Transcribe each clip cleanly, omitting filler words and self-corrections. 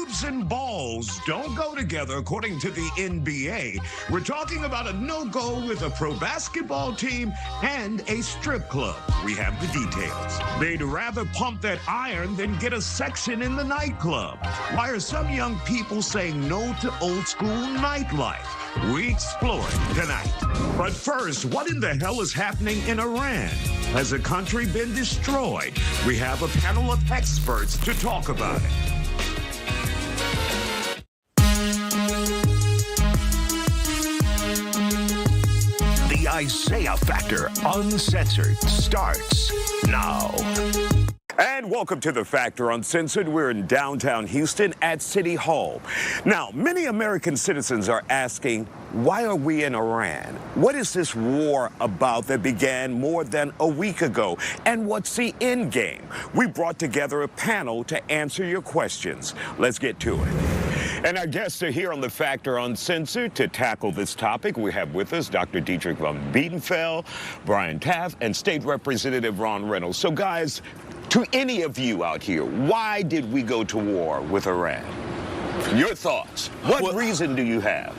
Hoops and balls don't go together, according to the NBA. We're talking about a no-go with a pro basketball team and a strip club. We have the details. They'd rather pump that iron than get a section in the nightclub. Why are some young people saying no to old-school nightlife? We explore it tonight. But first, what in the hell is happening in Iran? Has the country been destroyed? We have a panel of experts to talk about it. The ISIAH Factor Uncensored starts now. And welcome to The Factor Uncensored. We're in downtown Houston at City Hall. Now, many American citizens are asking, why are we in Iran? What is this war about that began more than a week ago? And what's the end game? We brought together a panel to answer your questions. Let's get to it. And our guests are here on The Factor Uncensored to tackle this topic. We have with us Dr. Dietrich von Biedenfeld, Brian Taft, and State Representative Ron Reynolds. So, guys, to any of you out here, why did we go to war with Iran? Your thoughts. What reason do you have?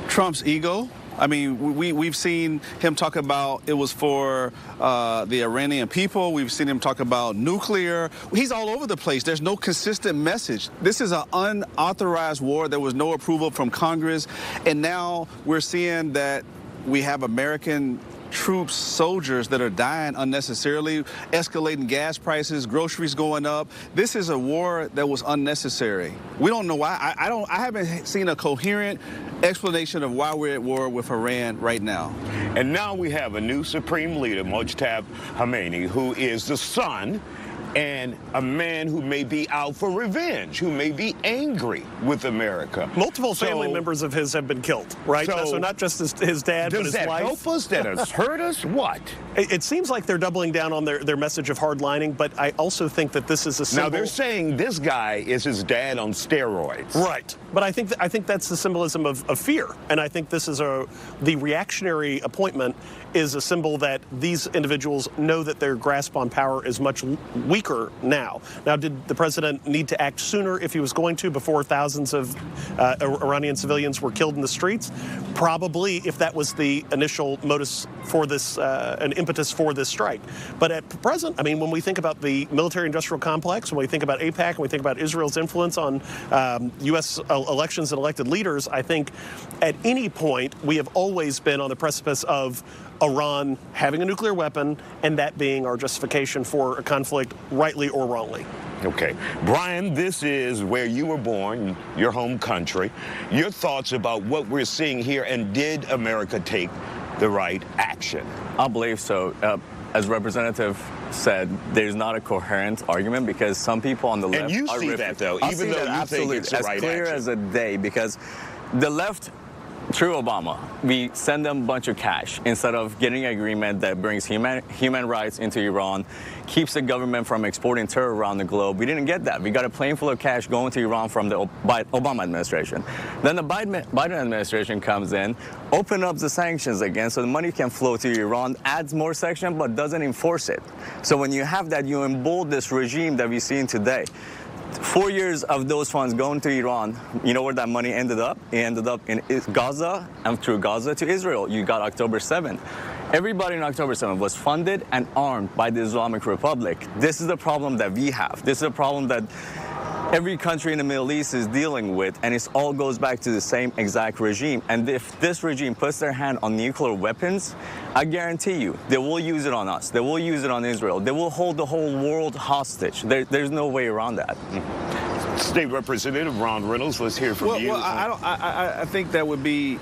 Trump's ego. I mean, we've seen him talk about it was for the Iranian people. We've seen him talk about nuclear. He's all over the place. There's no consistent message. This is an unauthorized war. There was no approval from Congress. And now we're seeing that we have American troops, soldiers that are dying unnecessarily, escalating gas prices, groceries going up. This is a war that was unnecessary. We don't know why. I haven't seen a coherent explanation of why we're at war with Iran right now. And now we have a new supreme leader, Mojtaba Khamenei, who is the son and a man who may be out for revenge, who may be angry with America. Multiple family members of his have been killed, right? So not just his dad, but his wife. Does that help us? That has hurt us? What? It seems like they're doubling down on their message of hardlining, but I also think that this is a symbol. Now, they're saying this guy is his dad on steroids. Right. But I think that's the symbolism of fear. And I think this is the reactionary appointment is a symbol that these individuals know that their grasp on power is much weaker now. Now, did the president need to act sooner if he was going to, before thousands of Iranian civilians were killed in the streets? Probably, if that was the initial modus for this, an impetus for this strike. But at present, I mean, when we think about the military-industrial complex, when we think about AIPAC, and we think about Israel's influence on U.S. elections and elected leaders, I think at any point we have always been on the precipice of Iran having a nuclear weapon and that being our justification for a conflict, rightly or wrongly. Okay. Brian, this is where you were born, your home country. Your thoughts about what we're seeing here, and did America take the right action? I believe so. As Representative said, there's not a coherent argument because some people on the left are... And you see that, though, even though you think it's the right action. As clear as a day, because the left, through Obama, we send them a bunch of cash instead of getting an agreement that brings human rights into Iran, keeps the government from exporting terror around the globe. We didn't get that. We got a plane full of cash going to Iran from the Obama administration. Then the Biden administration comes in, open up the sanctions again so the money can flow to Iran, adds more sanctions but doesn't enforce it. So when you have that, you embolden this regime that we've seen today. 4 years of those funds going to Iran, you know where that money ended up? It ended up in Gaza, and through Gaza to Israel. You got October 7th. Everybody in October 7th was funded and armed by the Islamic Republic. This is the problem that we have. This is a problem that every country in the Middle East is dealing with, and it all goes back to the same exact regime. And if this regime puts their hand on nuclear weapons, I guarantee you, they will use it on us. They will use it on Israel. They will hold the whole world hostage. There's no way around that. State Representative Ron Reynolds, let's hear from you. Well, I think that would be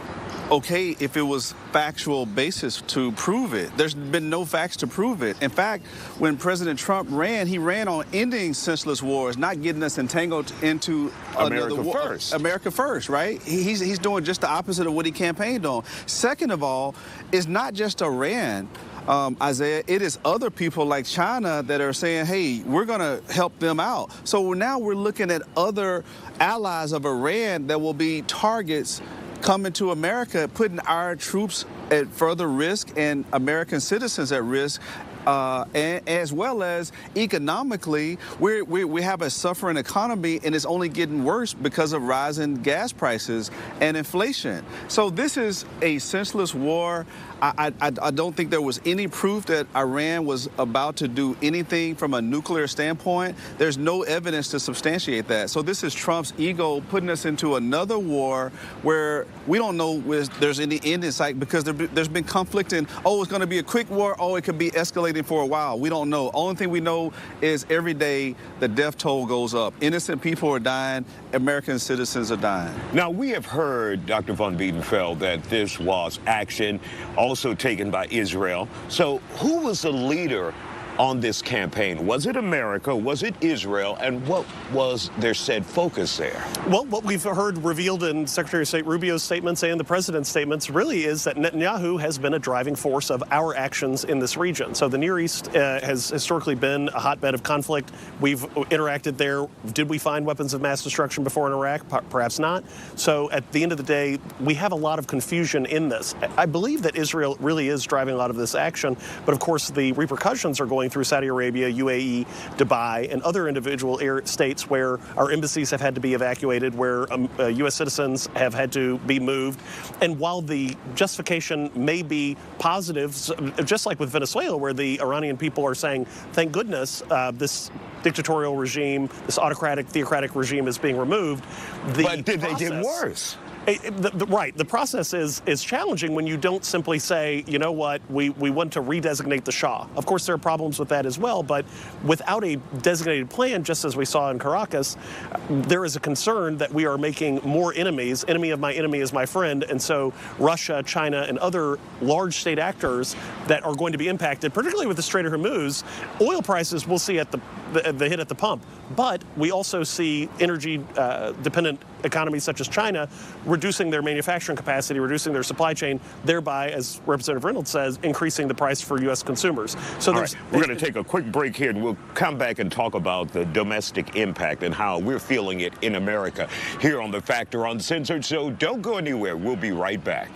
okay if it was factual basis to prove it. There's been no facts to prove it. In fact, when President Trump ran, he ran on ending senseless wars, not getting us entangled into America first. America first, right? He's doing just the opposite of what he campaigned on. Second of all, it's not just Iran. Isaiah, it is other people like China that are saying, hey, we're going to help them out. So now we're looking at other allies of Iran that will be targets coming to America, putting our troops at further risk and American citizens at risk and as well as economically, we have a suffering economy, and it's only getting worse because of rising gas prices and inflation. So this is a senseless war. I don't think there was any proof that Iran was about to do anything from a nuclear standpoint. There's no evidence to substantiate that. So this is Trump's ego putting us into another war where we don't know if there's any end in sight, because there's been conflict in, oh, it's going to be a quick war, oh, it could be escalating for a while. We don't know. Only thing we know is every day the death toll goes up. Innocent people are dying. American citizens are dying. Now, we have heard, Dr. von Biedenfeld, that this was action also taken by Israel. So who was the leader on this campaign? Was it America? Was it Israel? And what was their said focus there? Well, what we've heard revealed in Secretary of State Rubio's statements and the president's statements really is that Netanyahu has been a driving force of our actions in this region. So the Near East has historically been a hotbed of conflict. We've interacted there. Did we find weapons of mass destruction before in Iraq? Perhaps not. So at the end of the day, we have a lot of confusion in this. I believe that Israel really is driving a lot of this action, but of course the repercussions are going through Saudi Arabia, UAE, Dubai, and other individual states where our embassies have had to be evacuated, where U.S. citizens have had to be moved. And while the justification may be positive, just like with Venezuela, where the Iranian people are saying, thank goodness this dictatorial regime, this autocratic, theocratic regime is being removed. But did they get worse? Right. The process is challenging when you don't simply say, you know what, we want to redesignate the Shah. Of course, there are problems with that as well, but without a designated plan, just as we saw in Caracas, there is a concern that we are making more enemies. Enemy of my enemy is my friend. And so Russia, China, and other large state actors that are going to be impacted, particularly with the Strait of Hormuz, oil prices we'll see at the hit at the pump. But we also see energy-dependent economies such as China reducing their manufacturing capacity, reducing their supply chain, thereby, as Representative Reynolds says, increasing the price for U.S. consumers. So we're going to take a quick break here, and we'll come back and talk about the domestic impact and how we're feeling it in America here on The Factor Uncensored. So don't go anywhere. We'll be right back.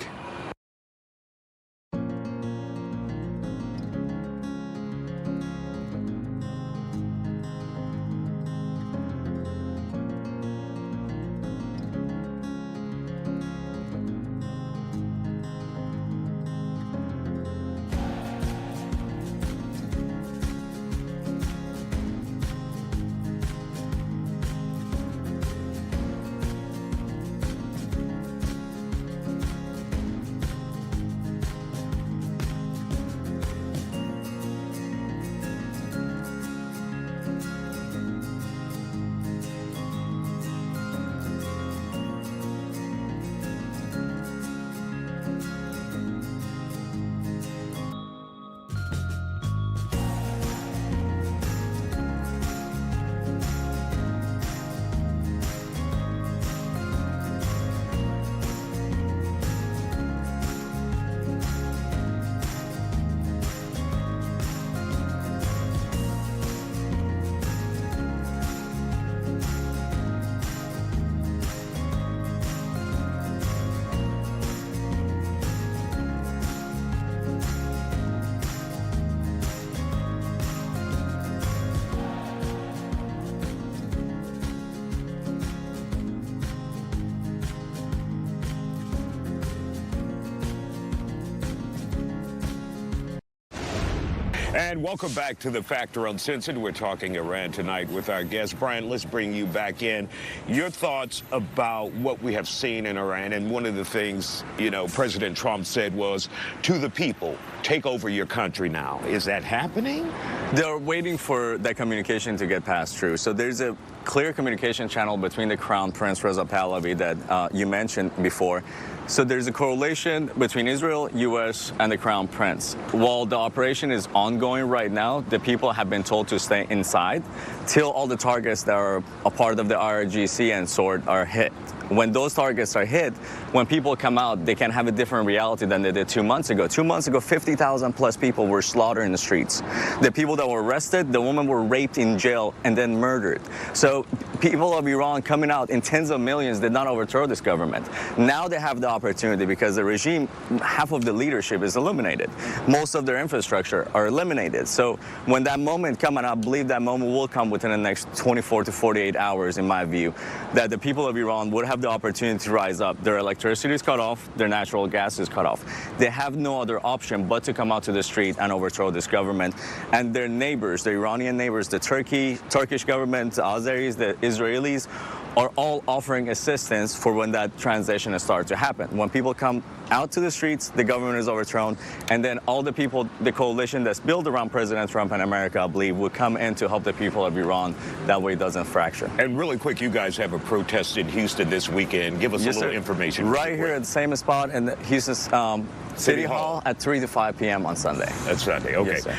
And welcome back to The Factor Uncensored. We're talking Iran tonight with our guest. Brian, let's bring you back in. Your thoughts about what we have seen in Iran. And one of the things, you know, President Trump said was, to the people, take over your country now. Is that happening? They're waiting for that communication to get passed through. So there's a clear communication channel between the Crown Prince Reza Pahlavi that you mentioned before. So there's a correlation between Israel, U.S., and the Crown Prince. While the operation is ongoing right now, the people have been told to stay inside till all the targets that are a part of the IRGC and SWORD are hit. When those targets are hit, when people come out, they can have a different reality than they did 2 months ago. 2 months ago, 50,000 plus people were slaughtered in the streets. The people that were arrested, the women were raped in jail and then murdered. So people of Iran coming out in tens of millions did not overthrow this government. Now they have the opportunity because the regime, half of the leadership is eliminated. Most of their infrastructure are eliminated. So when that moment comes, and I believe that moment will come within the next 24 to 48 hours, in my view, that the people of Iran would have the opportunity to rise up. Their electricity is cut off, their natural gas is cut off. They have no other option but to come out to the street and overthrow this government. And their neighbors, the Iranian neighbors, the Turkish government, the Azeris, the Israelis, are all offering assistance for when that transition starts to happen. When people come out to the streets, the government is overthrown, and then all the people, the coalition that's built around President Trump and America, I believe, will come in to help the people of Iran. That way it doesn't fracture. And really quick, you guys have a protest in Houston this weekend. Give us a little information. Right here at the same spot in the Houston City Hall at 3 to 5 p.m. on Sunday. That's Sunday, okay. Yes, sir.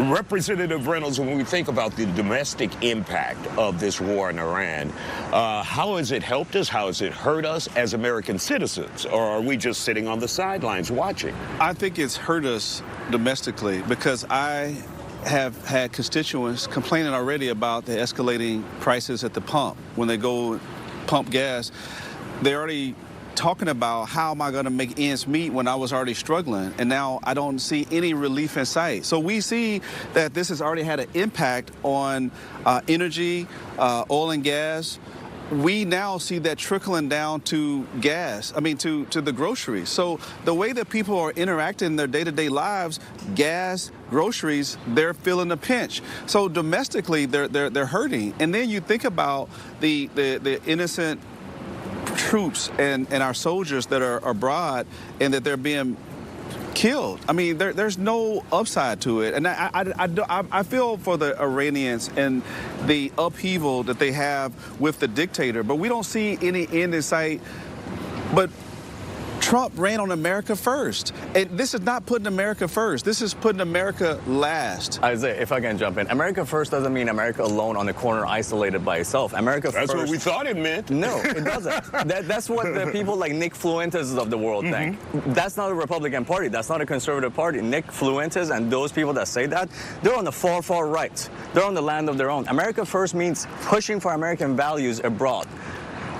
Representative Reynolds, when we think about the domestic impact of this war in Iran, how has it helped us? How has it hurt us as American citizens? Or are we just sitting on the sidelines watching? I think it's hurt us domestically because I have had constituents complaining already about the escalating prices at the pump. When they go pump gas, they're already talking about how am I going to make ends meet when I was already struggling, and now I don't see any relief in sight. So we see that this has already had an impact on energy, oil and gas. We now see that trickling down to gas, to the groceries. So the way that people are interacting in their day-to-day lives, gas, groceries, they're feeling the pinch. So domestically, they're hurting. And then you think about the innocent troops and our soldiers that are abroad and that they're being killed. I mean, there's no upside to it. And I feel for the Iranians and the upheaval that they have with the dictator, but we don't see any end in sight. But Trump ran on America first. And this is not putting America first. This is putting America last. Isaiah, if I can jump in. America first doesn't mean America alone on the corner, isolated by itself. America first. That's what we thought it meant. No, it doesn't. That's what the people like Nick Fuentes of the world think. That's not a Republican Party. That's not a conservative party. Nick Fuentes and those people that say that, they're on the far, far right. They're on the land of their own. America first means pushing for American values abroad.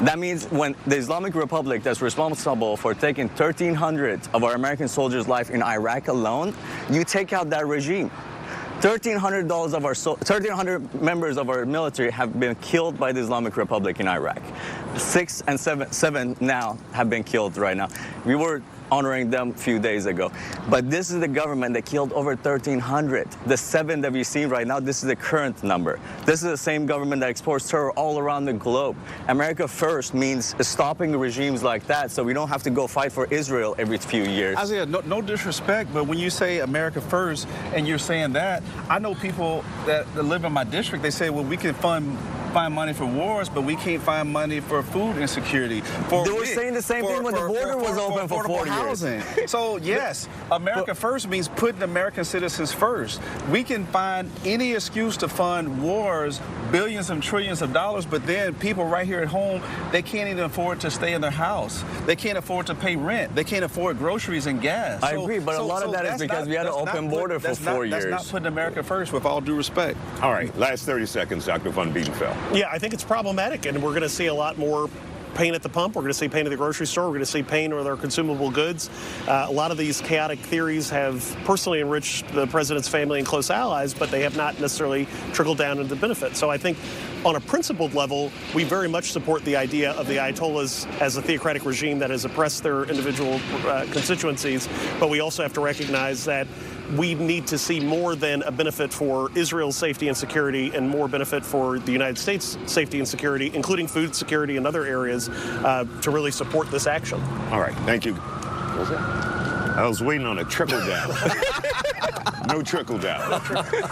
That means when the Islamic Republic that's responsible for taking 1,300 of our American soldiers' life in Iraq alone, you take out that regime. 1,300 members of our military have been killed by the Islamic Republic in Iraq. 6 and 7 now have been killed right now. We were honoring them a few days ago. But this is the government that killed over 1,300. The 7 that we've seen right now, this is the current number. This is the same government that exports terror all around the globe. America first means stopping regimes like that so we don't have to go fight for Israel every few years. Isaiah, no disrespect, but when you say America first and you're saying that, I know people that live in my district, they say, well, we can find money for wars, but we can't find money for food insecurity. They were saying the same thing when the border was open for 4 years. So yes, America first means putting American citizens first. We can find any excuse to fund wars, billions and trillions of dollars, but then people right here at home, they can't even afford to stay in their house. They can't afford to pay rent. They can't afford groceries and gas. I agree, but a lot of that is because we had an open border for 4 years. That's not putting America first, with all due respect. All right, last 30 seconds, Dr. Van Biedenfeld. Yeah, I think it's problematic, and we're going to see a lot more pain at the pump. We're going to see pain at the grocery store. We're going to see pain with our consumable goods. A lot of these chaotic theories have personally enriched the president's family and close allies, but they have not necessarily trickled down into benefit. So I think on a principled level, we very much support the idea of the Ayatollahs as a theocratic regime that has oppressed their individual constituencies, but we also have to recognize that we need to see more than a benefit for Israel's safety and security and more benefit for the United States' safety and security, including food security and other areas, to really support this action. All right, thank you. What was that? I was waiting on a trickle down. No trickle down.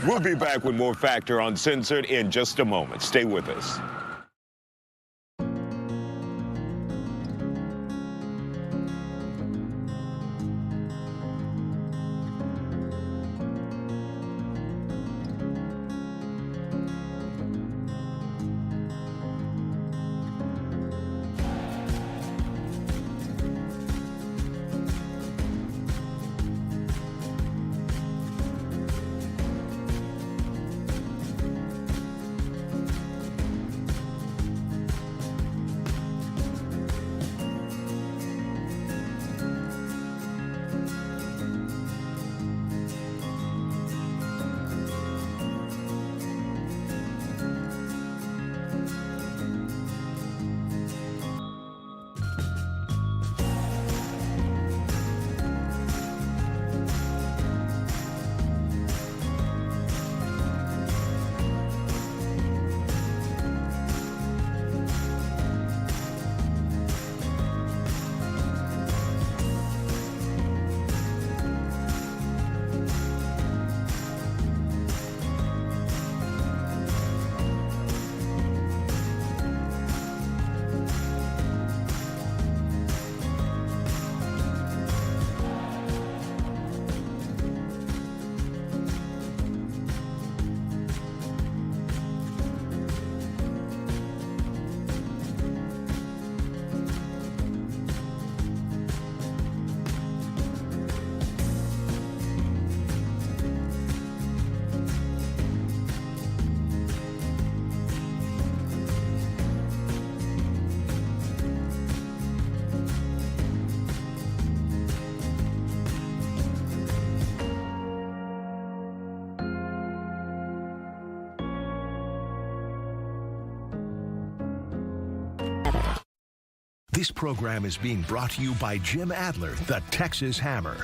We'll be back with more Factor Uncensored in just a moment. Stay with us. This program is being brought to you by Jim Adler, the Texas Hammer.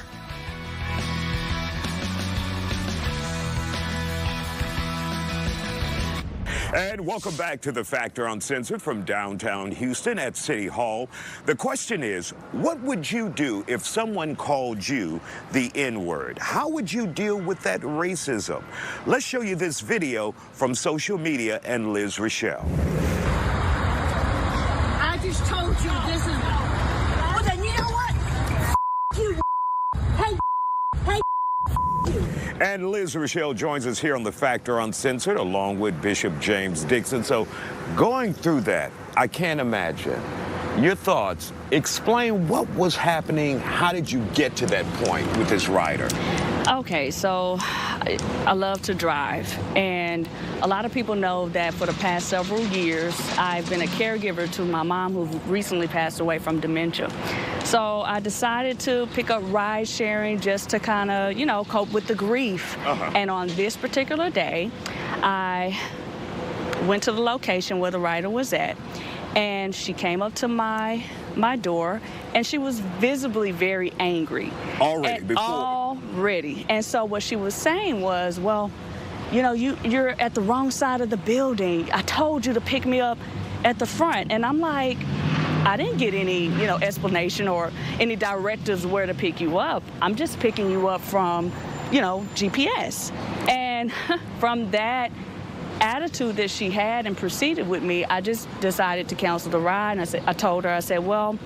And welcome back to The Factor Uncensored from downtown Houston at City Hall. The question is, what would you do if someone called you the N-word? How would you deal with that racism? Let's show you this video from social media and Liz Rochelle. I just told you this is... Well, then you know what? You... Hey, And Liz Rochelle joins us here on The Factor Uncensored, along with Bishop James Dixon. So going through that, I can't imagine. Your thoughts, explain what was happening. How did you get to that point with this rider? Okay, so I love to drive, and a lot of people know that for the past several years, I've been a caregiver to my mom, who recently passed away from dementia. So I decided to pick up ride sharing just to kind of, you know, cope with the grief. And on this particular day, I went to the location where the rider was at, and she came up to my door, and she was visibly very angry. Already. And so what she was saying was, well, you know, you're at the wrong side of the building. I told you to pick me up at the front. And I'm like, I didn't get any, you know, explanation or any directives where to pick you up. I'm just picking you up from, you know, GPS. And from that attitude that she had and proceeded with me, I just decided to cancel the ride. And I told her, I said, well,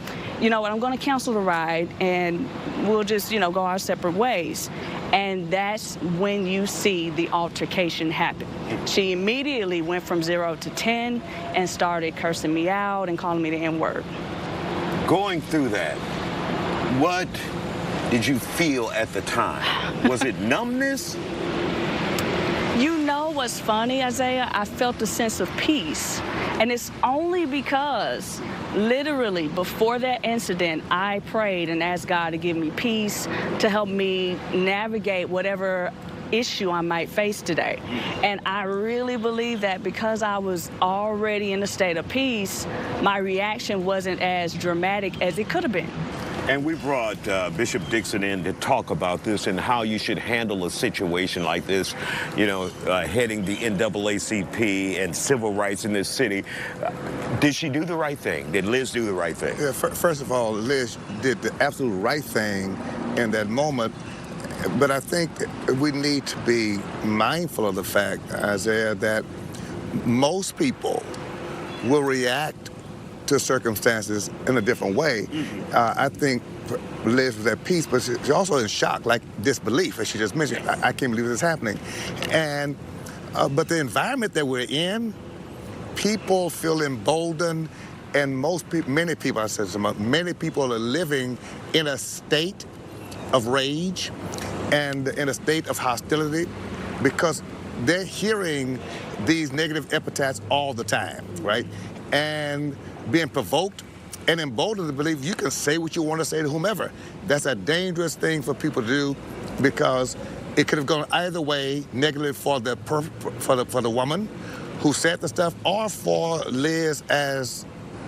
you know what, I'm going to cancel the ride and we'll just, you know, go our separate ways. And that's when you see the altercation happen. She immediately went from 0 to 10 and started cursing me out and calling me the N-word. Going through that, what did you feel at the time? Was it numbness? You know what's funny, Isiah? I felt a sense of peace. And it's only because literally before that incident, I prayed and asked God to give me peace, to help me navigate whatever issue I might face today. And I really believe that because I was already in a state of peace, my reaction wasn't as dramatic as it could have been. And we brought Bishop Dixon in to talk about this and how you should handle a situation like this, you know, heading the NAACP and civil rights in this city. Did she do the right thing? Did Liz do the right thing? Yeah, first of all, Liz did the absolute right thing in that moment. But I think we need to be mindful of the fact, Isiah, that most people will react to circumstances in a different way. I think Liz was at peace, but she's also in shock, like disbelief, as she just mentioned. I can't believe this is happening. And but the environment that we're in, people feel emboldened, and many people are living in a state of rage and in a state of hostility because they're hearing these negative epithets all the time, right? And being provoked and emboldened to believe you can say what you want to say to whomever. That's a dangerous thing for people to do because it could have gone either way, negatively for the woman who said the stuff or for Liz as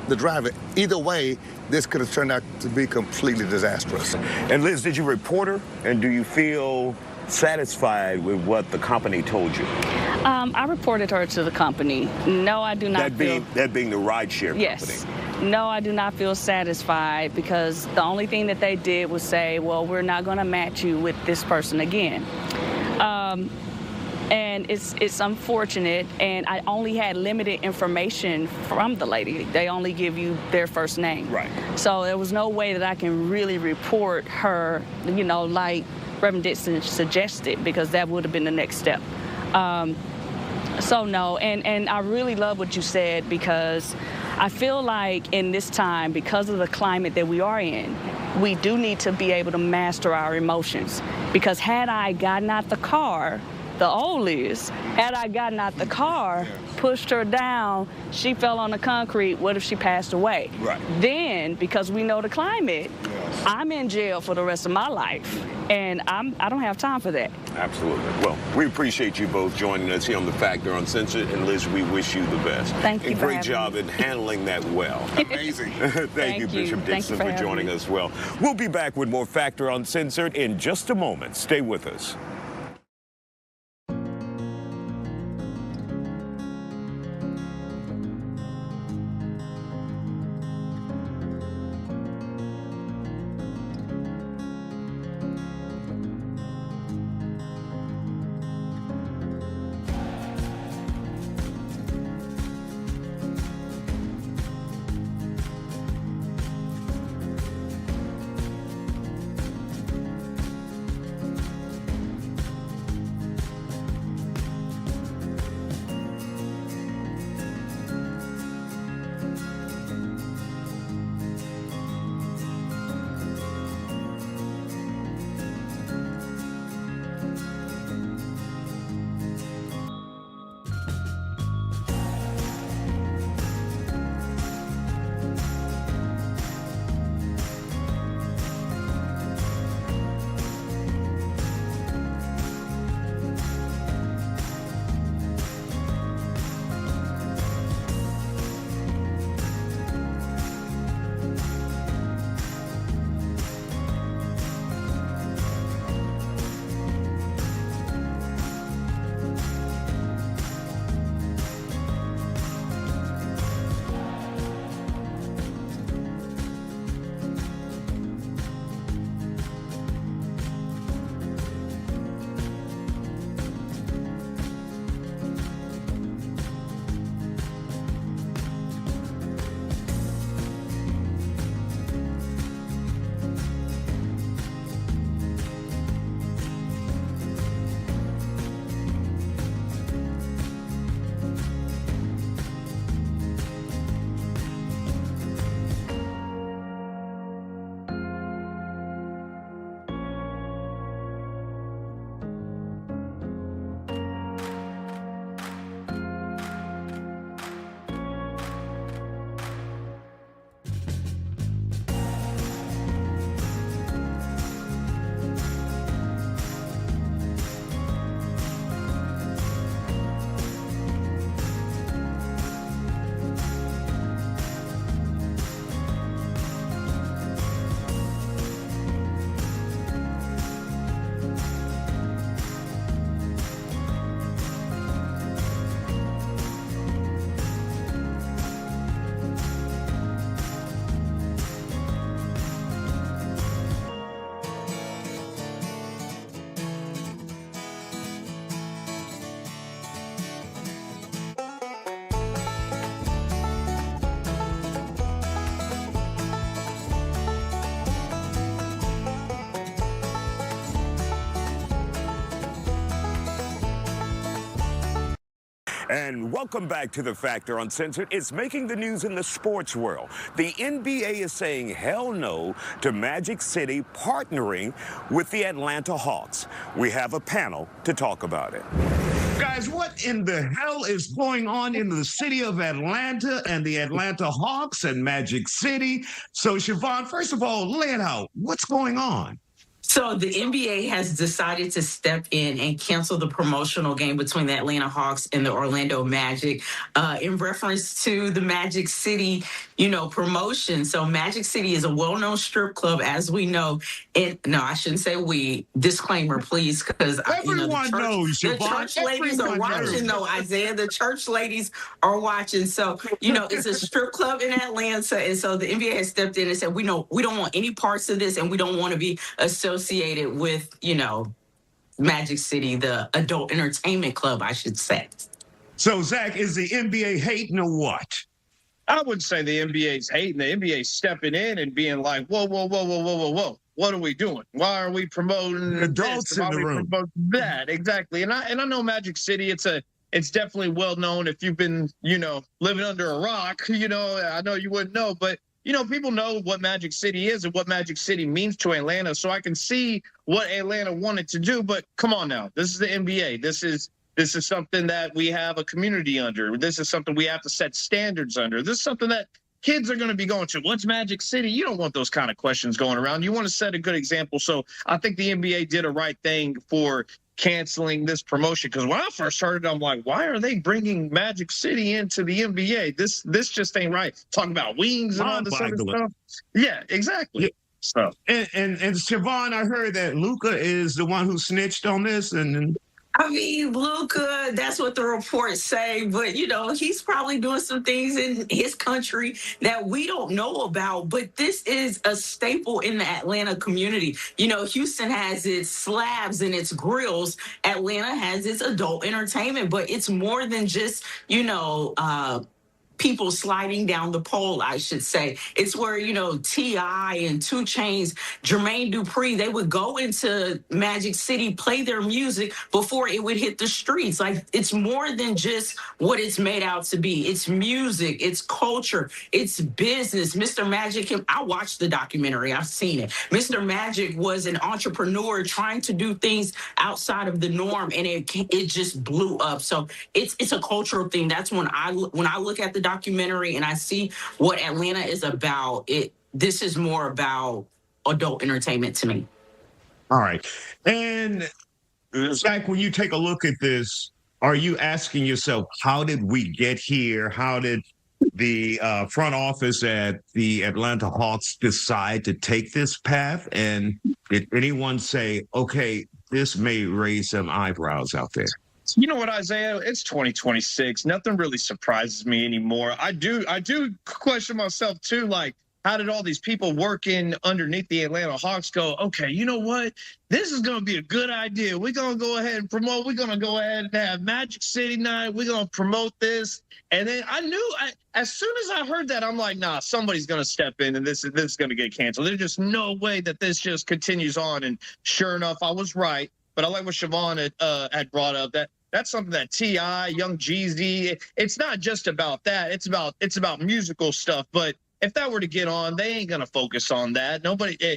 the driver. Either way, this could have turned out to be completely disastrous. And Liz, did you report her? And do you feel satisfied with what the company told you? I reported her to the company. No, I do not feel... That being the rideshare yes. company? No, I do not feel satisfied because the only thing that they did was say, well, we're not going to match you with this person again. And it's unfortunate, and I only had limited information from the lady. They only give you their first name. Right. So there was no way that I can really report her, you know, like Reverend Dixon suggested, because that would have been the next step. So no, and I really love what you said, because I feel like in this time, because of the climate that we are in, we do need to be able to master our emotions. Because had I gotten out the car The old Liz, had I gotten out the car, pushed her down, she fell on the concrete, what if she passed away? Right. Then, because we know the climate, I'm in jail for the rest of my life, and I don't have time for that. Absolutely. Well, we appreciate you both joining us here on The Factor Uncensored, and Liz, we wish you the best. Thank you and for great having job me. in handling that well. Amazing. Thank you, Bishop Dixon, for joining us. Well, we'll be back with more Factor Uncensored in just a moment. Stay with us. And welcome back to The Factor Uncensored. It's making the news in the sports world. The NBA is saying hell no to Magic City partnering with the Atlanta Hawks. We have a panel to talk about it. Guys, what in the hell is going on in the city of Atlanta and the Atlanta Hawks and Magic City? So, Siobhan, first of all, lay it out. What's going on? So the NBA has decided to step in and cancel the promotional game between the Atlanta Hawks and the Orlando Magic in reference to the Magic City, promotion. So Magic City is a well-known strip club, as we know. And no, I shouldn't say we. Disclaimer, please, because everyone knows. The church ladies are watching, though, Isaiah. The church ladies are watching. So it's a strip club in Atlanta, and so the NBA has stepped in and said, we don't want any parts of this, and we don't want to be associated with, Magic City, the adult entertainment club, I should say. So, Zach, is the NBA hating or what? I wouldn't say the NBA's hating. The NBA's stepping in and being like, whoa. What are we doing? Why are we promoting adults in the room? That exactly. And I know Magic City. It's definitely well known. If you've been living under a rock, I know you wouldn't know. But people know what Magic City is and what Magic City means to Atlanta. So I can see what Atlanta wanted to do. But come on now, this is the NBA. This is something that we have a community under. This is something we have to set standards under. This is something that kids are going to be going to. What's Magic City? You don't want those kind of questions going around. You want to set a good example. So I think the NBA did a right thing for canceling this promotion, because when I first heard it, I'm like, why are they bringing Magic City into the NBA? This just ain't right. Talking about wings and all this other stuff. Yeah, exactly. Yeah. So and Siobhan, I heard that Luka is the one who snitched on this, and I mean, Luka, that's what the reports say, but he's probably doing some things in his country that we don't know about. But this is a staple in the Atlanta community. Houston has its slabs and its grills. Atlanta has its adult entertainment, but it's more than just, people sliding down the pole, I should say. It's where, T.I. and 2 Chainz, Jermaine Dupri, they would go into Magic City, play their music before it would hit the streets. Like, it's more than just what it's made out to be. It's music, it's culture, it's business. Mr. Magic, I watched the documentary, I've seen it. Mr. Magic was an entrepreneur trying to do things outside of the norm, and it just blew up. So it's a cultural thing. That's when I look at the documentary and I see what Atlanta is about. This is more about adult entertainment to me. all right. And Zach, when you take a look at this, are you asking yourself, how did we get here? How did the front office at the Atlanta Hawks decide to take this path? And did anyone say, okay, this may raise some eyebrows out there? You know what, Isaiah? It's 2026. Nothing really surprises me anymore. I do question myself too. Like, how did all these people working underneath the Atlanta Hawks go, okay, you know what? This is going to be a good idea. We're going to go ahead and promote. We're going to go ahead and have Magic City Night. We're going to promote this. And then I knew, as soon as I heard that, I'm like, nah, somebody's going to step in and this is going to get canceled. There's just no way that this just continues on. And sure enough, I was right. But I like what Siobhan had brought up, that's something that T.I., Young Jeezy, it's not just about that. It's about musical stuff. But if that were to get on, they ain't going to focus on that.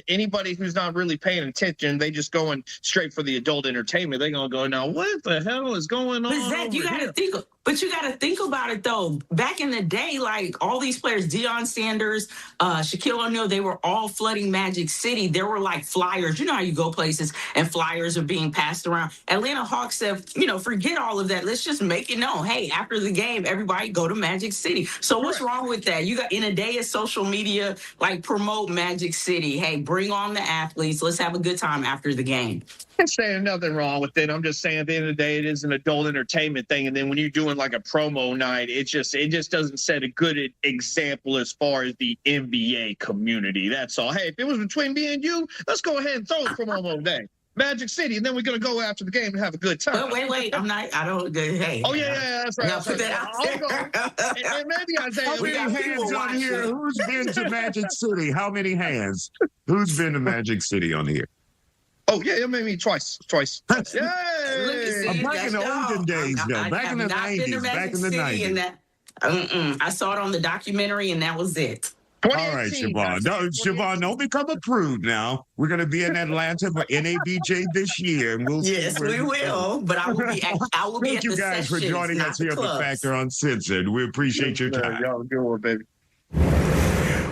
Anybody who's not really paying attention, they just going straight for the adult entertainment. They're going to go, now, what the hell is going on? But Zach, you got to think about it, though. Back in the day, like, all these players, Deion Sanders, Shaquille O'Neal, they were all flooding Magic City. There were, like, flyers. You know how you go places and flyers are being passed around. Atlanta Hawks said, forget all of that. Let's just make it known. Hey, after the game, everybody go to Magic City. So what's wrong with that? You got, in a day of social media, like, promote Magic City. Hey, bring on the athletes. Let's have a good time after the game. I'm saying nothing wrong with it. I'm just saying at the end of the day, it is an adult entertainment thing. And then when you're doing like a promo night, it just doesn't set a good example as far as the NBA community. That's all. Hey, if it was between me and you, let's go ahead and throw a promo day. Magic City, and then we're going to go after the game and have a good time. Wait. Hey. Oh, yeah, that's right. Now put that out there. And maybe Isaiah. How many hands on here? Who's been to Magic City? How many hands? Who's been to Magic City on here? Oh, yeah, maybe twice. Yay! Back in the olden days, though. Back in the 90s. Back in the 90s. I saw it on the documentary, and that was it. All right, Siobhan. Siobhan, don't become a prude now. We're going to be in Atlanta for NABJ this year. And yes, we will. But I will be Thank you guys for joining us here at The Factor Uncensored. We appreciate your time. Y'all good one, baby.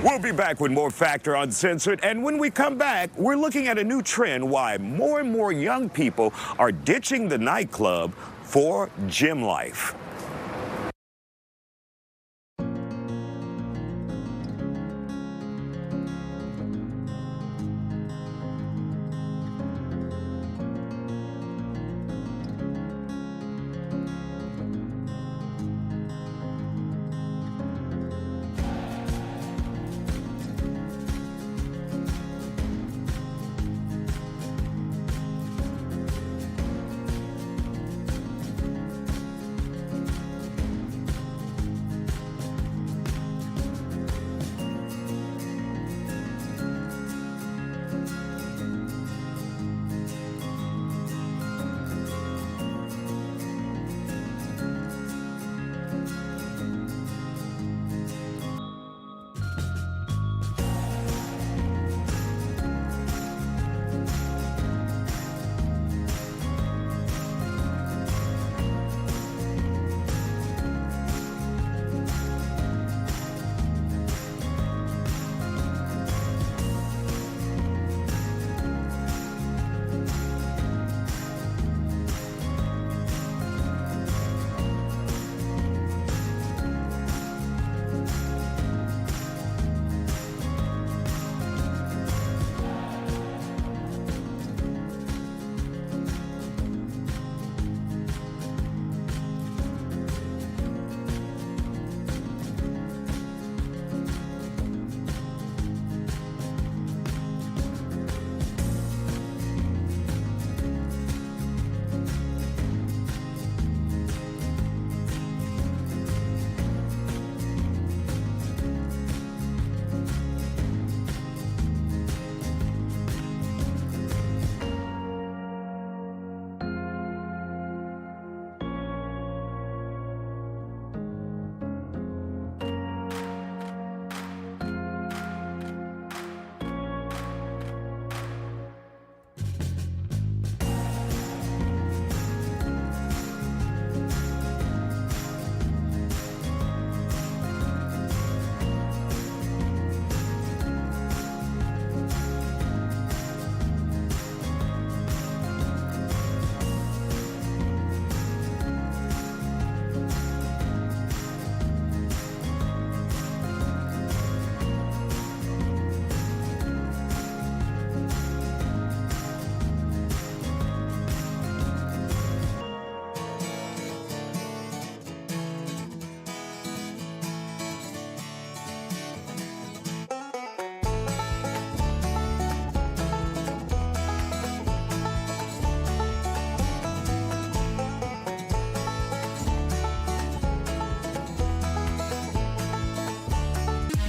We'll be back with more Factor Uncensored. And when we come back, we're looking at a new trend why more and more young people are ditching the nightclub for gym life.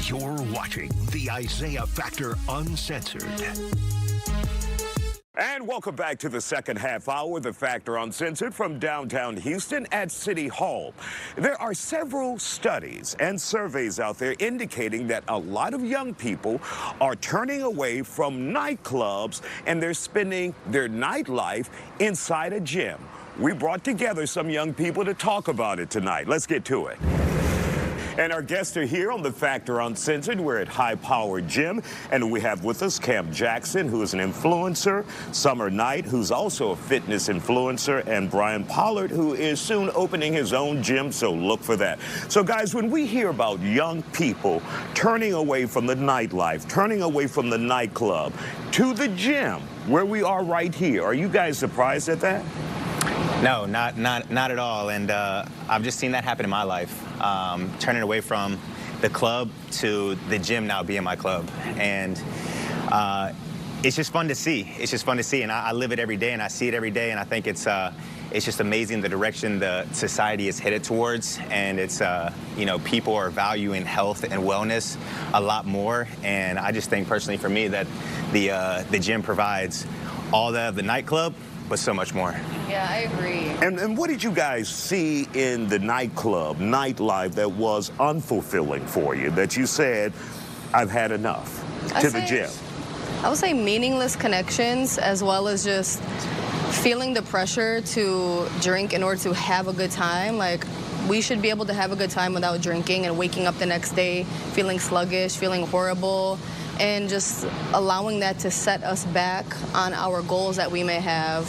You're watching the Isiah Factor Uncensored. And welcome back to the second half hour, The Factor Uncensored from downtown Houston at City Hall. There are several studies and surveys out there indicating that a lot of young people are turning away from nightclubs and they're spending their nightlife inside a gym. We brought together some young people to talk about it tonight. Let's get to it. And our guests are here on The Factor Uncensored. We're at High Power Gym, and we have with us Cam Jackson, who is an influencer, Summer Knight, who's also a fitness influencer, and Brian Pollard, who is soon opening his own gym, so look for that. So, guys, when we hear about young people turning away from the nightlife, turning away from the nightclub to the gym, where we are right here, are you guys surprised at that? No, not at all. And I've just seen that happen in my life. Turning away from the club to the gym now being my club. And it's just fun to see. It's just fun to see. And I live it every day and I see it every day. And I think it's just amazing the direction the society is headed towards. And it's, you know, people are valuing health and wellness a lot more. And I just think personally for me that the gym provides all the nightclub, but so much more. Yeah, I agree. And what did you guys see in the nightlife that was unfulfilling for you, that you said, I've had enough, to the gym? I would say meaningless connections, as well as just feeling the pressure to drink in order to have a good time. Like, we should be able to have a good time without drinking and waking up the next day feeling sluggish, feeling horrible, and just allowing that to set us back on our goals that we may have.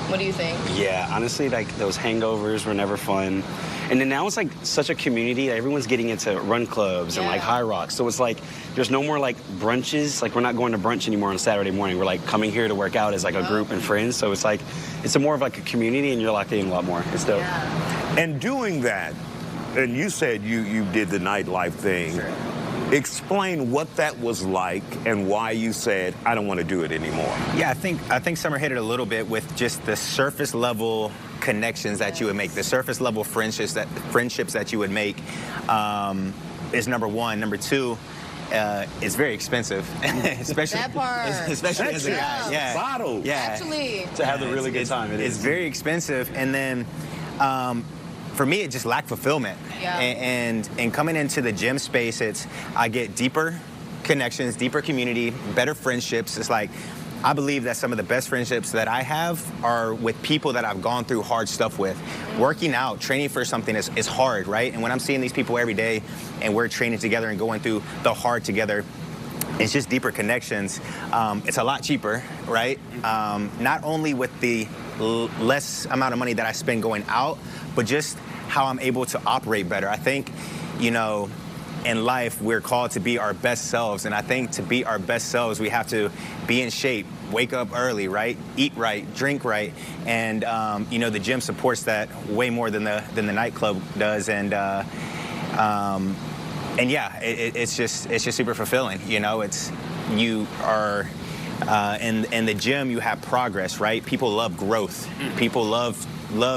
What do you think? Yeah, honestly, like those hangovers were never fun. And then now it's like such a community that everyone's getting into run clubs and like high rocks. So it's like there's no more like brunches. Like we're not going to brunch anymore on a Saturday morning. We're like coming here to work out as like a group and friends. So it's like it's more of like a community and you're locked in a lot more. It's dope. Yeah. And doing that, and you said you did the nightlife thing. Sure. Explain what that was like and why you said, I don't want to do it anymore. Yeah, I think Summer hit it a little bit with just the surface level connections that you would make, the surface level friendships that you would make is number one. Number two, it's very expensive, especially that part. Especially as a guy. Yeah, bottle. Yeah, actually, to have a really good time. It's very expensive, and then. For me, it just lacked fulfillment. Yeah. And coming into the gym space, I get deeper connections, deeper community, better friendships. It's like, I believe that some of the best friendships that I have are with people that I've gone through hard stuff with. Working out, training for something is hard, right? And when I'm seeing these people every day and we're training together and going through the hard together, it's just deeper connections. It's a lot cheaper, right? Not only with the less amount of money that I spend going out, but just how I'm able to operate better. I think, you know, in life, we're called to be our best selves. And I think to be our best selves, we have to be in shape, wake up early, right? Eat right, drink right. And, you know, the gym supports that way more than the nightclub does. And yeah, it's just super fulfilling. You know, you are in the gym, you have progress, right? People love growth. People love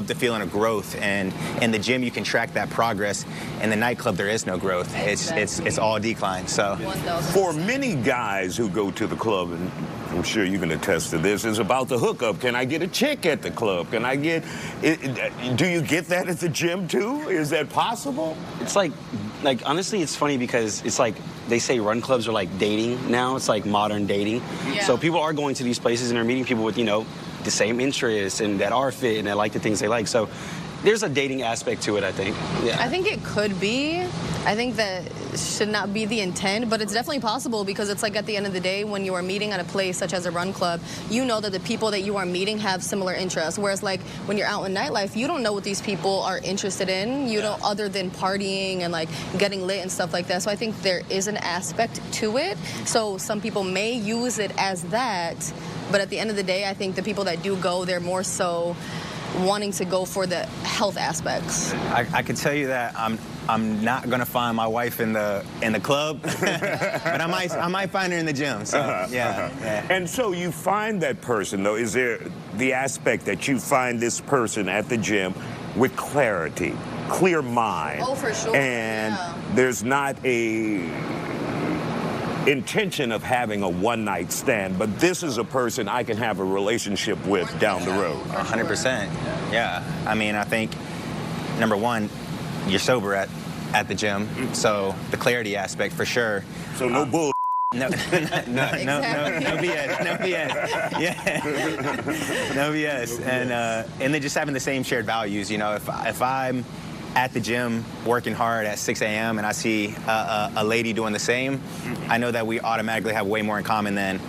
the feeling of growth, and in the gym you can track that progress. In the nightclub there is no growth. It's all decline. So for many guys who go to the club, and I'm sure you can attest to this, is about the hookup. Can I get a chick at the club? Can I get do you get that at the gym too? Is that possible? It's like honestly, it's funny because it's like they say run clubs are like dating now. It's like modern dating. Yeah. So people are going to these places and they're meeting people with, you know, the same interests and that are fit and that like the things they like. So there's a dating aspect to it, I think. Yeah. I think it could be. I think that should not be the intent, but it's definitely possible because it's like at the end of the day, when you are meeting at a place such as a run club, you know that the people that you are meeting have similar interests. Whereas like when you're out in nightlife, you don't know what these people are interested in, you know, other than partying and like getting lit and stuff like that. So I think there is an aspect to it. So some people may use it as that, but at the end of the day, I think the people that do go, they're more so wanting to go for the health aspects. I can tell you that I'm not gonna find my wife in the club, but I might find her in the gym. So yeah. And so you find that person though. Is there the aspect that you find this person at the gym with clarity, clear mind? Oh, for sure. And there's not a intention of having a one-night stand, but this is a person I can have a relationship with down the road. 100%. Yeah. I mean, I think, number one, you're sober at the gym, so the clarity aspect for sure. So no bull. No BS. No BS. Yeah. No BS. And then just having the same shared values. You know, if I'm at the gym working hard at 6 a.m. and I see a lady doing the same, I know that we automatically have way more in common than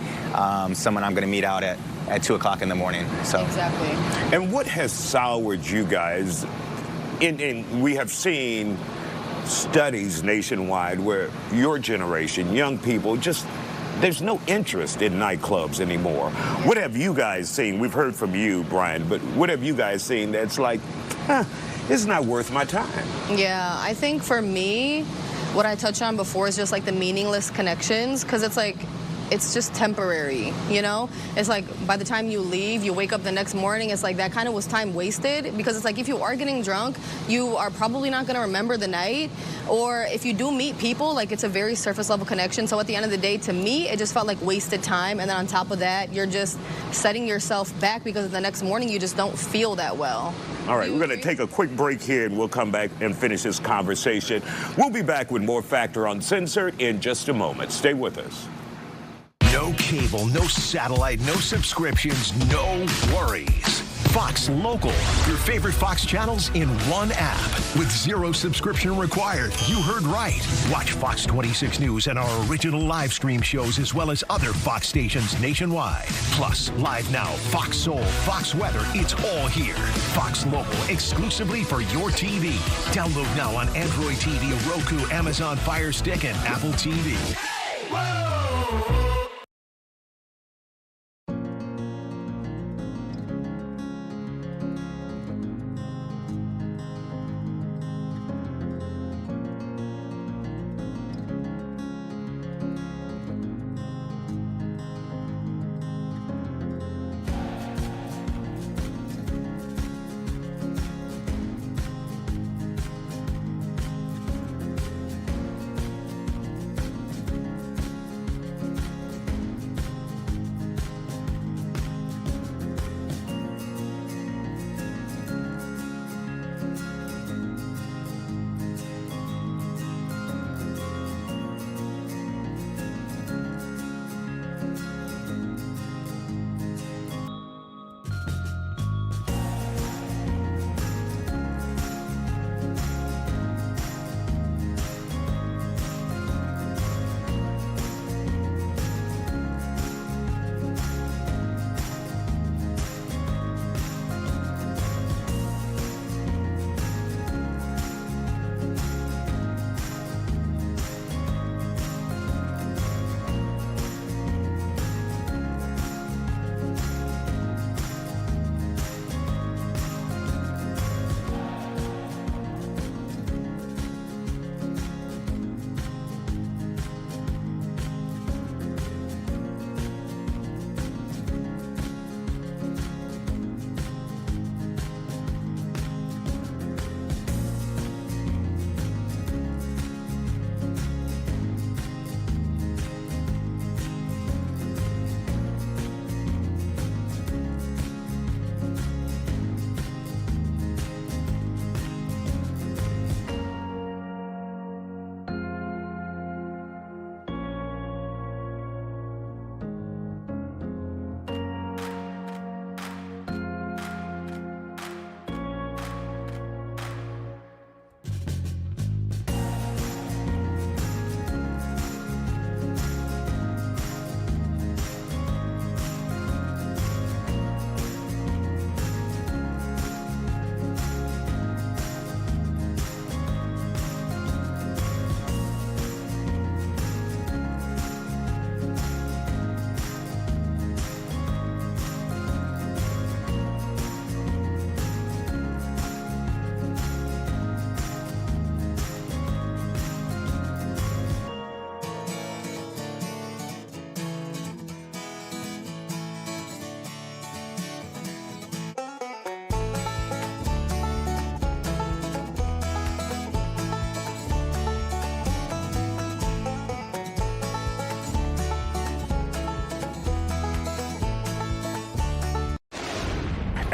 someone I'm going to meet out at 2 o'clock in the morning. So Exactly. And what has soured you guys? We have seen studies nationwide where your generation, young people, just there's no interest in nightclubs anymore. What have you guys seen? We've heard from you, Brian, but what have you guys seen that's like, it's not worth my time? Yeah, I think for me, what I touched on before is just like the meaningless connections, because it's like, it's just temporary, you know? It's like by the time you leave, you wake up the next morning, it's like that kind of was time wasted, because it's like if you are getting drunk, you are probably not going to remember the night. Or if you do meet people, like it's a very surface level connection. So at the end of the day, to me, it just felt like wasted time. And then on top of that, you're just setting yourself back because the next morning you just don't feel that well. All right, we're going to take a quick break here and we'll come back and finish this conversation. We'll be back with more Factor Uncensored in just a moment. Stay with us. No cable, no satellite, no subscriptions, no worries. Fox Local, your favorite Fox channels in one app with 0 subscription required. You heard right. Watch Fox 26 News and our original live stream shows as well as other Fox stations nationwide. Plus, live now, Fox Soul, Fox Weather, it's all here. Fox Local, exclusively for your TV. Download now on Android TV, Roku, Amazon Fire Stick, and Apple TV. Whoa!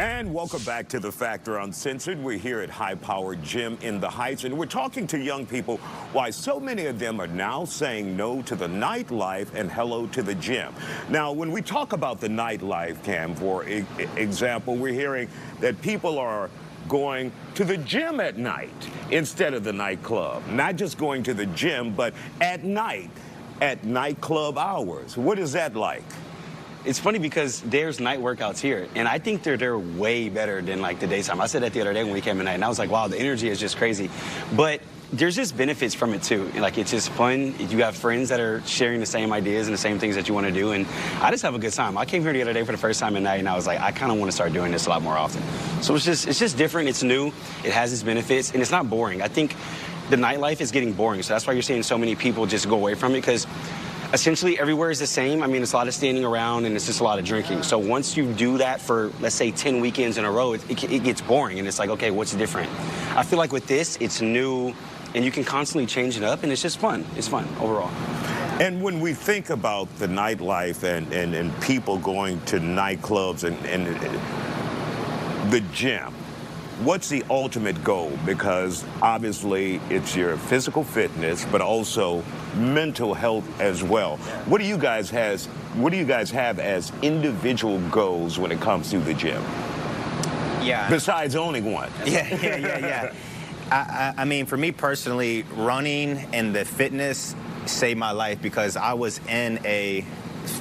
And welcome back to The Factor Uncensored. We're here at High Power Gym in the Heights, and we're talking to young people why so many of them are now saying no to the nightlife and hello to the gym. Now, when we talk about the nightlife, Cam, for example, we're hearing that people are going to the gym at night instead of the nightclub. Not just going to the gym, but at night, at nightclub hours. What is that like? It's funny because there's night workouts here, and I think they're way better than like the daytime. I said that the other day when we came at night, and I was like, wow, the energy is just crazy. But there's just benefits from it too. Like, it's just fun. You have friends that are sharing the same ideas and the same things that you want to do, and I just have a good time. I came here the other day for the first time at night, and I was like, I kind of want to start doing this a lot more often. So it's just different. It's new. It has its benefits, and it's not boring. I think the nightlife is getting boring, so that's why you're seeing so many people just go away from it, because essentially everywhere is the same. I mean, it's a lot of standing around and it's just a lot of drinking. So once you do that for, let's say, 10 weekends in a row, it gets boring, and it's like, okay, what's different? I feel like with this, it's new, and you can constantly change it up, and it's just fun. It's fun overall. And when we think about the nightlife and people going to nightclubs and the gym, what's the ultimate goal? Because obviously it's your physical fitness, but also mental health as well. What do you guys have as individual goals when it comes to the gym? Yeah. Besides owning one. Yeah. I mean, for me personally, running and the fitness saved my life, because I was in a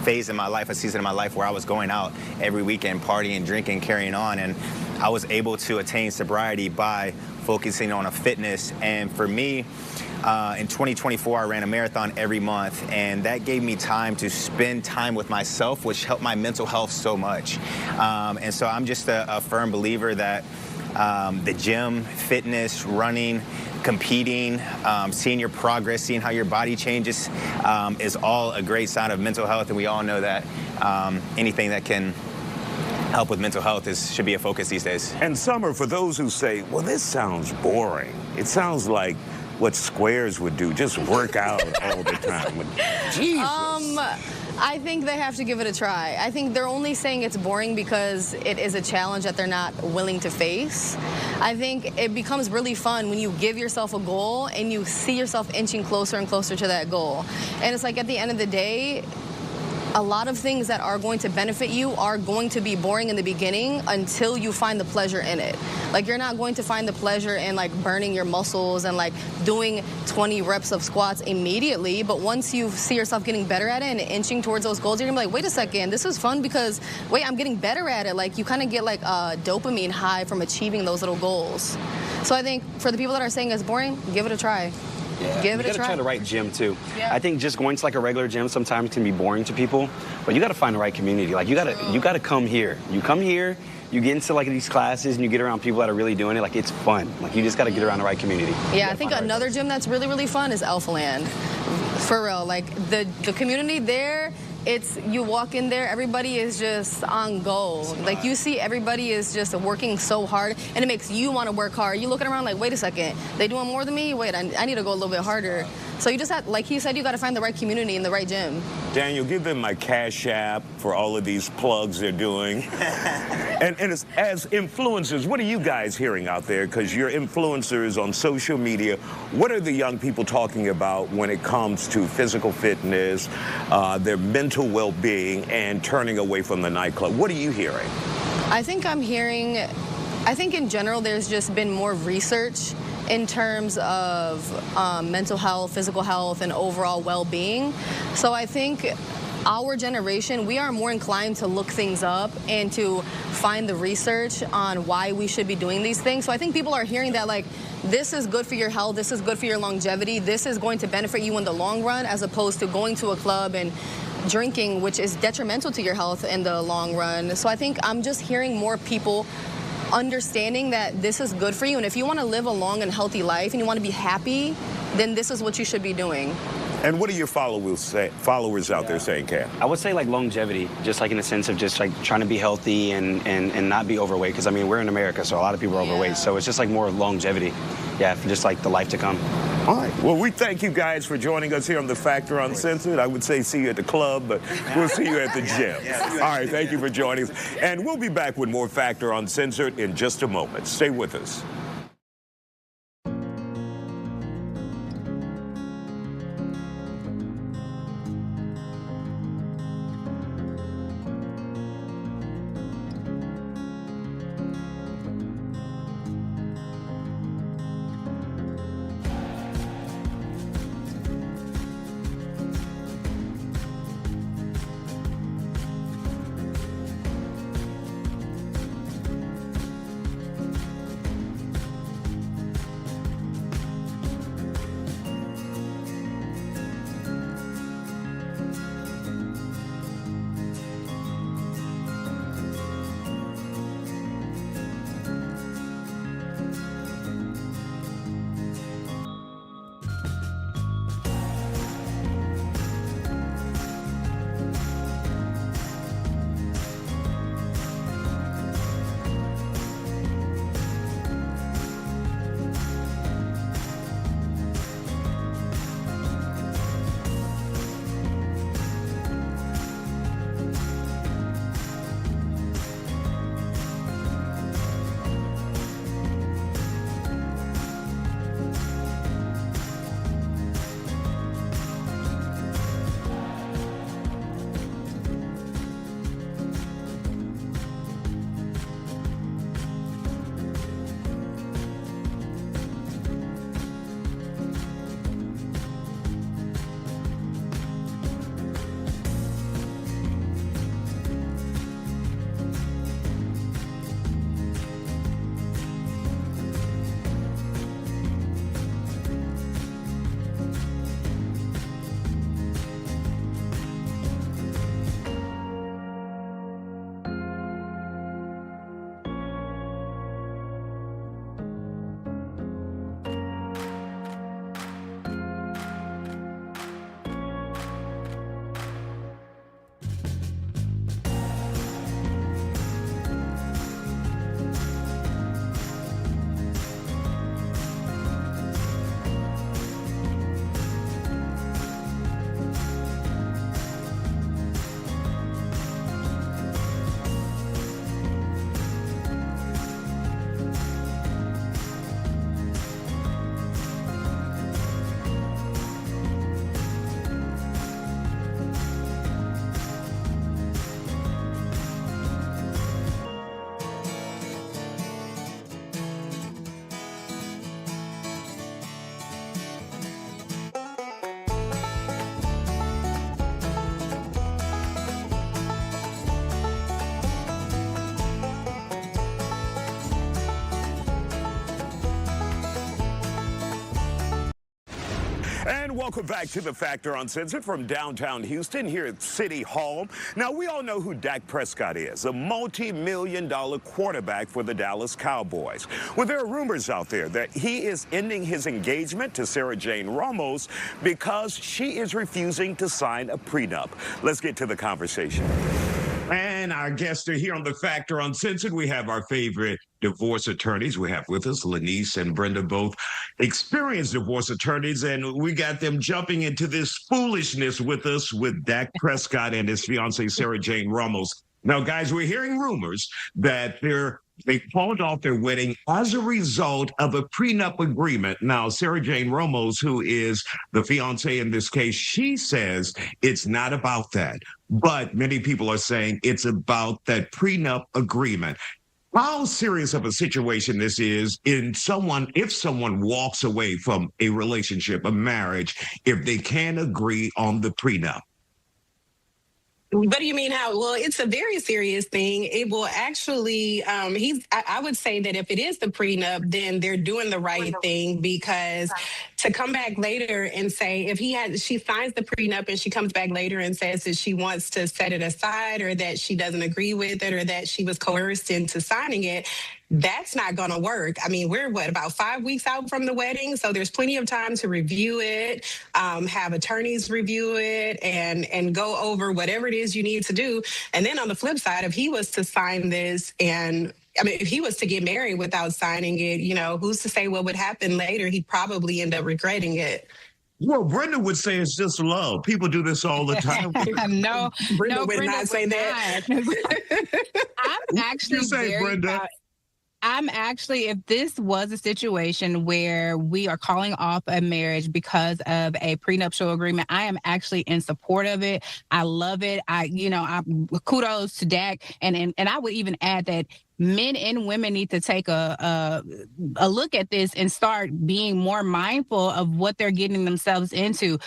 phase in my life, a season of my life, where I was going out every weekend, partying, drinking, carrying on, and I was able to attain sobriety by focusing on a fitness. And for me, in 2024, I ran a marathon every month, and that gave me time to spend time with myself, which helped my mental health so much. And so I'm just a firm believer that the gym, fitness, running, competing, seeing your progress, seeing how your body changes is all a great sign of mental health. And we all know that anything that can help with mental health should be a focus these days. And Summer, for those who say, well, this sounds boring, it sounds like what squares would do, just work out all the time. Jesus. I think they have to give it a try. I think they're only saying it's boring because it is a challenge that they're not willing to face. I think it becomes really fun when you give yourself a goal and you see yourself inching closer and closer to that goal. And it's like, at the end of the day, a lot of things that are going to benefit you are going to be boring in the beginning until you find the pleasure in it. Like, you're not going to find the pleasure in like burning your muscles and like doing 20 reps of squats immediately, but once you see yourself getting better at it and inching towards those goals, you're gonna be like, wait a second, this is fun because, wait, I'm getting better at it. Like, you kind of get like a dopamine high from achieving those little goals. So I think for the people that are saying it's boring, give it a try. Yeah. Give it a try. You gotta try the right gym too. Yeah. I think just going to like a regular gym sometimes can be boring to people, but you gotta find the right community. Like, you gotta come here. You come here, you get into like these classes, and you get around people that are really doing it. Like, it's fun. Like, you just gotta get around the right community. Yeah, I think another gym that's really, really fun is Alpha Land. For real, like the community there, you walk in there, everybody is just on go. Like, you see everybody is just working so hard, and it makes you want to work hard. You looking around like, wait a second, they doing more than me? Wait, I need to go a little bit harder. So you just have, like he said, you got to find the right community in the right gym. Daniel, give them my Cash App for all of these plugs they're doing. and as influencers, what are you guys hearing out there? Because you're influencers on social media. What are the young people talking about when it comes to physical fitness, their mental well-being, and turning away from the nightclub? What are you hearing? I think in general, there's just been more research in terms of mental health, physical health, and overall well-being. So I think our generation, we are more inclined to look things up and to find the research on why we should be doing these things. So I think people are hearing that, like, this is good for your health, this is good for your longevity, this is going to benefit you in the long run, as opposed to going to a club and drinking, which is detrimental to your health in the long run. So I think I'm just hearing more people understanding that this is good for you, and if you want to live a long and healthy life and you want to be happy, then this is what you should be doing. And what are your followers out there saying, Cam? I would say like longevity, just like in the sense of just like trying to be healthy and not be overweight, because I mean, we're in America, so a lot of people are overweight, so it's just like more longevity, yeah, for just like the life to come. All right. Well, we thank you guys for joining us here on The Factor Uncensored. I would say see you at the club, but we'll see you at the gym. All right. Thank you for joining us. And we'll be back with more Factor Uncensored in just a moment. Stay with us. And welcome back to The Factor Uncensored from downtown Houston here at City Hall. Now, we all know who Dak Prescott is, a multi-million-dollar quarterback for the Dallas Cowboys. Well, there are rumors out there that he is ending his engagement to Sarah Jane Ramos because she is refusing to sign a prenup. Let's get to the conversation. And our guests are here on The Factor Uncensored. We have our favorite divorce attorneys. We have with us Lanice and Brenda, both experienced divorce attorneys, and we got them jumping into this foolishness with us with Dak Prescott and his fiancee, Sarah Jane Ramos. Now, guys, we're hearing rumors that they called off their wedding as a result of a prenup agreement. Now, Sarah Jane Ramos, who is the fiancée in this case, she says it's not about that. But many people are saying it's about that prenup agreement. How serious of a situation this is if someone walks away from a relationship, a marriage, if they can't agree on the prenup? What do you mean how? Well, it's a very serious thing. It will actually, I would say that if it is the prenup, then they're doing the right thing, because to come back later and say, if she signs the prenup and she comes back later and says that she wants to set it aside, or that she doesn't agree with it, or that she was coerced into signing it, that's not going to work. I mean, we're about 5 weeks out from the wedding, so there's plenty of time to review it, have attorneys review it, and go over whatever it is you need to do. And then on the flip side, if he was to sign this and I mean, if he was to get married without signing it, who's to say what would happen later? He'd probably end up regretting it. Well, Brenda would say it's just love. People do this all the time. No, Brenda would not say that. I'm actually I'm actually, if this was a situation where we are calling off a marriage because of a prenuptial agreement, I am actually in support of it. I love it. I kudos to Dak, and I would even add that men and women need to take a look at this and start being more mindful of what they're getting themselves into.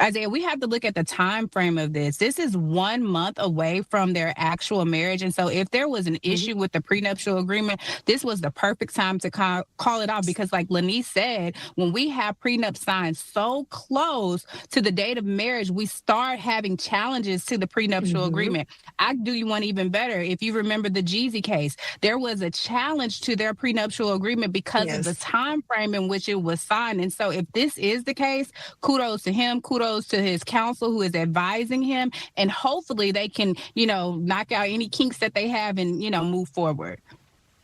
Isiah, we have to look at the time frame of this. This is 1 month away from their actual marriage. And so if there was an issue with the prenuptial agreement, this was the perfect time to call it off, because like Lanice said, when we have prenup signed so close to the date of marriage, we start having challenges to the prenuptial agreement. I do you one even better. If you remember the Jeezy case, there was a challenge to their prenuptial agreement because of the time frame in which it was signed. And so if this is the case, kudos to him, kudos to his counsel who is advising him, and hopefully they can, knock out any kinks that they have and, move forward.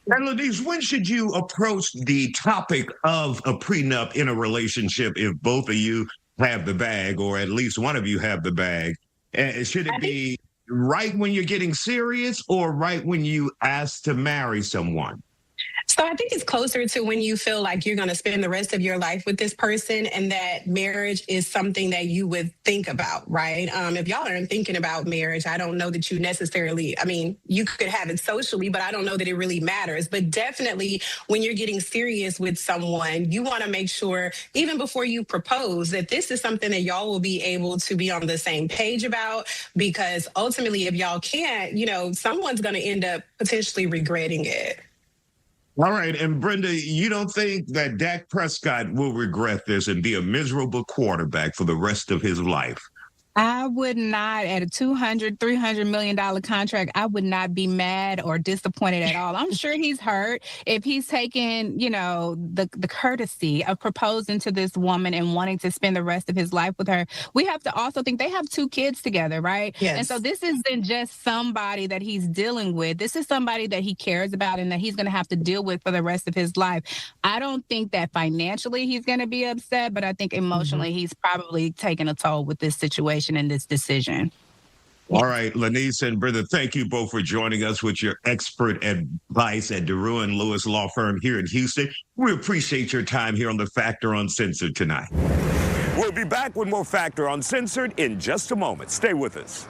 And Lanice, when should you approach the topic of a prenup in a relationship if both of you have the bag, or at least one of you have the bag? Should it be right when you're getting serious, or right when you ask to marry someone? So I think it's closer to when you feel like you're going to spend the rest of your life with this person, and that marriage is something that you would think about, right? If y'all aren't thinking about marriage, I don't know that you necessarily, you could have it socially, but I don't know that it really matters. But definitely when you're getting serious with someone, you want to make sure, even before you propose, that this is something that y'all will be able to be on the same page about, because ultimately if y'all can't, someone's going to end up potentially regretting it. All right. And Brenda, you don't think that Dak Prescott will regret this and be a miserable quarterback for the rest of his life? I would not, at a $200-300 million contract, I would not be mad or disappointed at all. I'm sure he's hurt if he's taken, the courtesy of proposing to this woman and wanting to spend the rest of his life with her. We have to also think they have 2 kids together, right? Yes. And so this isn't just somebody that he's dealing with. This is somebody that he cares about and that he's going to have to deal with for the rest of his life. I don't think that financially he's going to be upset, but I think emotionally he's probably taking a toll with this situation and this decision. All right, Lanice and Brenda, thank you both for joining us with your expert advice at DeRue & Lewis Law Firm here in Houston. We appreciate your time here on The Factor Uncensored tonight. We'll be back with more Factor Uncensored in just a moment. Stay with us.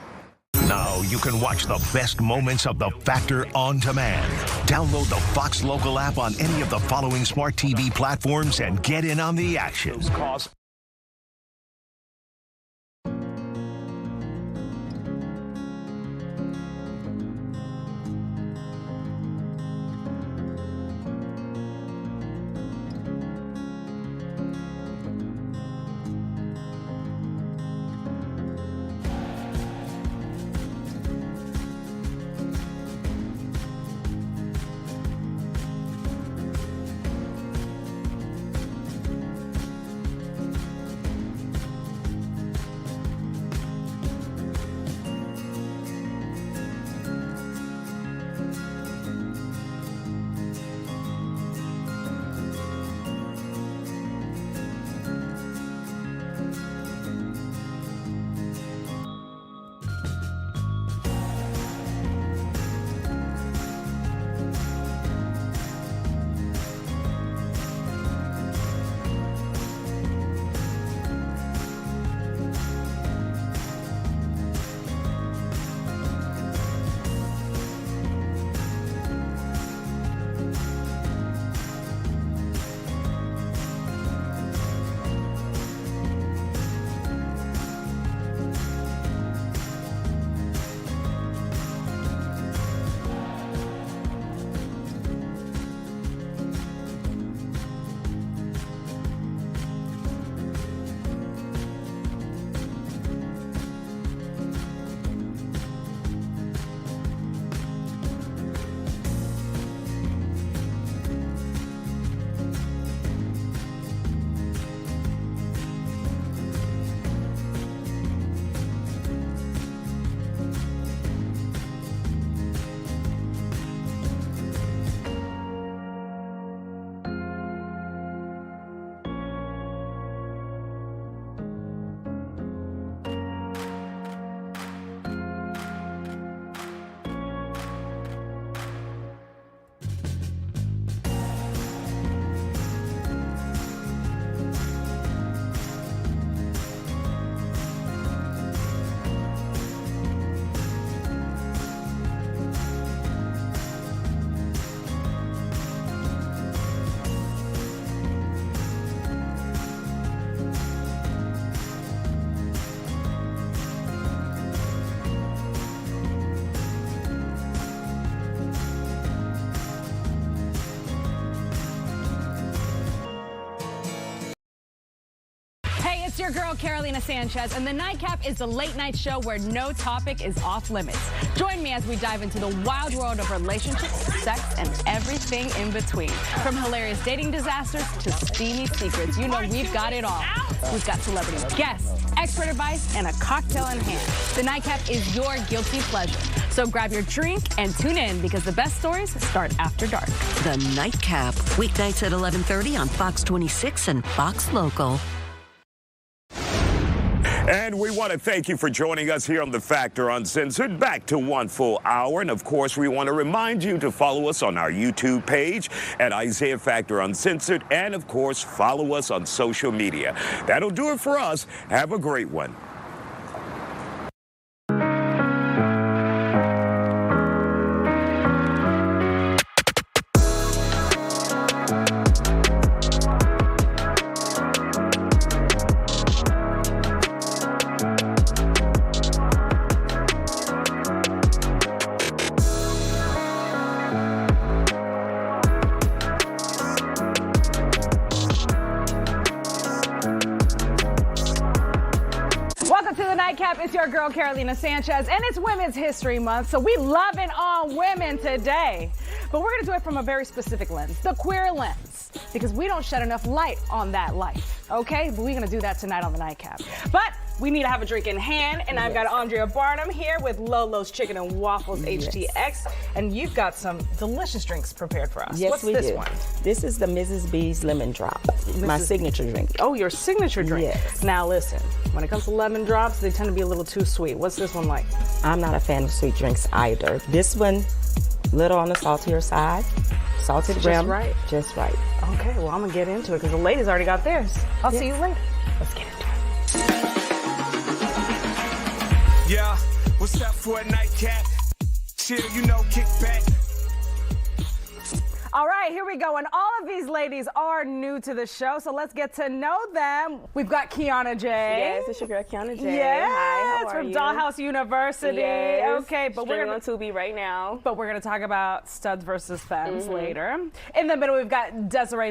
Now you can watch the best moments of The Factor on demand. Download the Fox Local app on any of the following smart TV platforms and get in on the action. your girl, Carolina Sanchez, and The Nightcap is the late night show where no topic is off limits. Join me as we dive into the wild world of relationships, sex, and everything in between. From hilarious dating disasters to steamy secrets, you know we've got it all. We've got celebrity guests, expert advice, and a cocktail in hand. The Nightcap is your guilty pleasure. So grab your drink and tune in because the best stories start after dark. The Nightcap, weeknights at 11:30 on Fox 26 and Fox Local. And we want to thank you for joining us here on The Factor Uncensored. Back to one full hour. And of course, we want to remind you to follow us on our YouTube page at ISIAH Factor Uncensored. And of course, follow us on social media. That'll do it for us. Have a great one. It's your girl, Carolina Sanchez, and it's Women's History Month, so we loving on women today. But we're going to do it from a very specific lens, the queer lens, because we don't shed enough light on that life, okay? But we're going to do that tonight on The Nightcap. But we need to have a drink in hand, and I've got Andrea Barnum here with Lolo's Chicken and Waffles HTX, and you've got some delicious drinks prepared for us. Yes, What's we this do. one? This is the Mrs. B's Lemon Drop, my signature drink. Oh, your signature drink. Yes. Now listen, when it comes to lemon drops, they tend to be a little too sweet. What's this one like? I'm not a fan of sweet drinks either. This one, little on the saltier side, salted Just rim. right. Just right. Okay, well, I'm gonna get into it because the ladies already got theirs. I'll see you later. Let's get into it. Yeah, what's up for a nightcap? Chill, you know, kick back. All right, here we go. And all of these ladies are new to the show, so let's get to know them. We've got Kiana J. Yes, it's your girl Kiana J. Yes, Hi, how are from you? Dollhouse University. Yes. Okay, but we're Streaming on Tubi right now. But we're gonna talk about studs versus femmes later. In the middle, we've got Desiree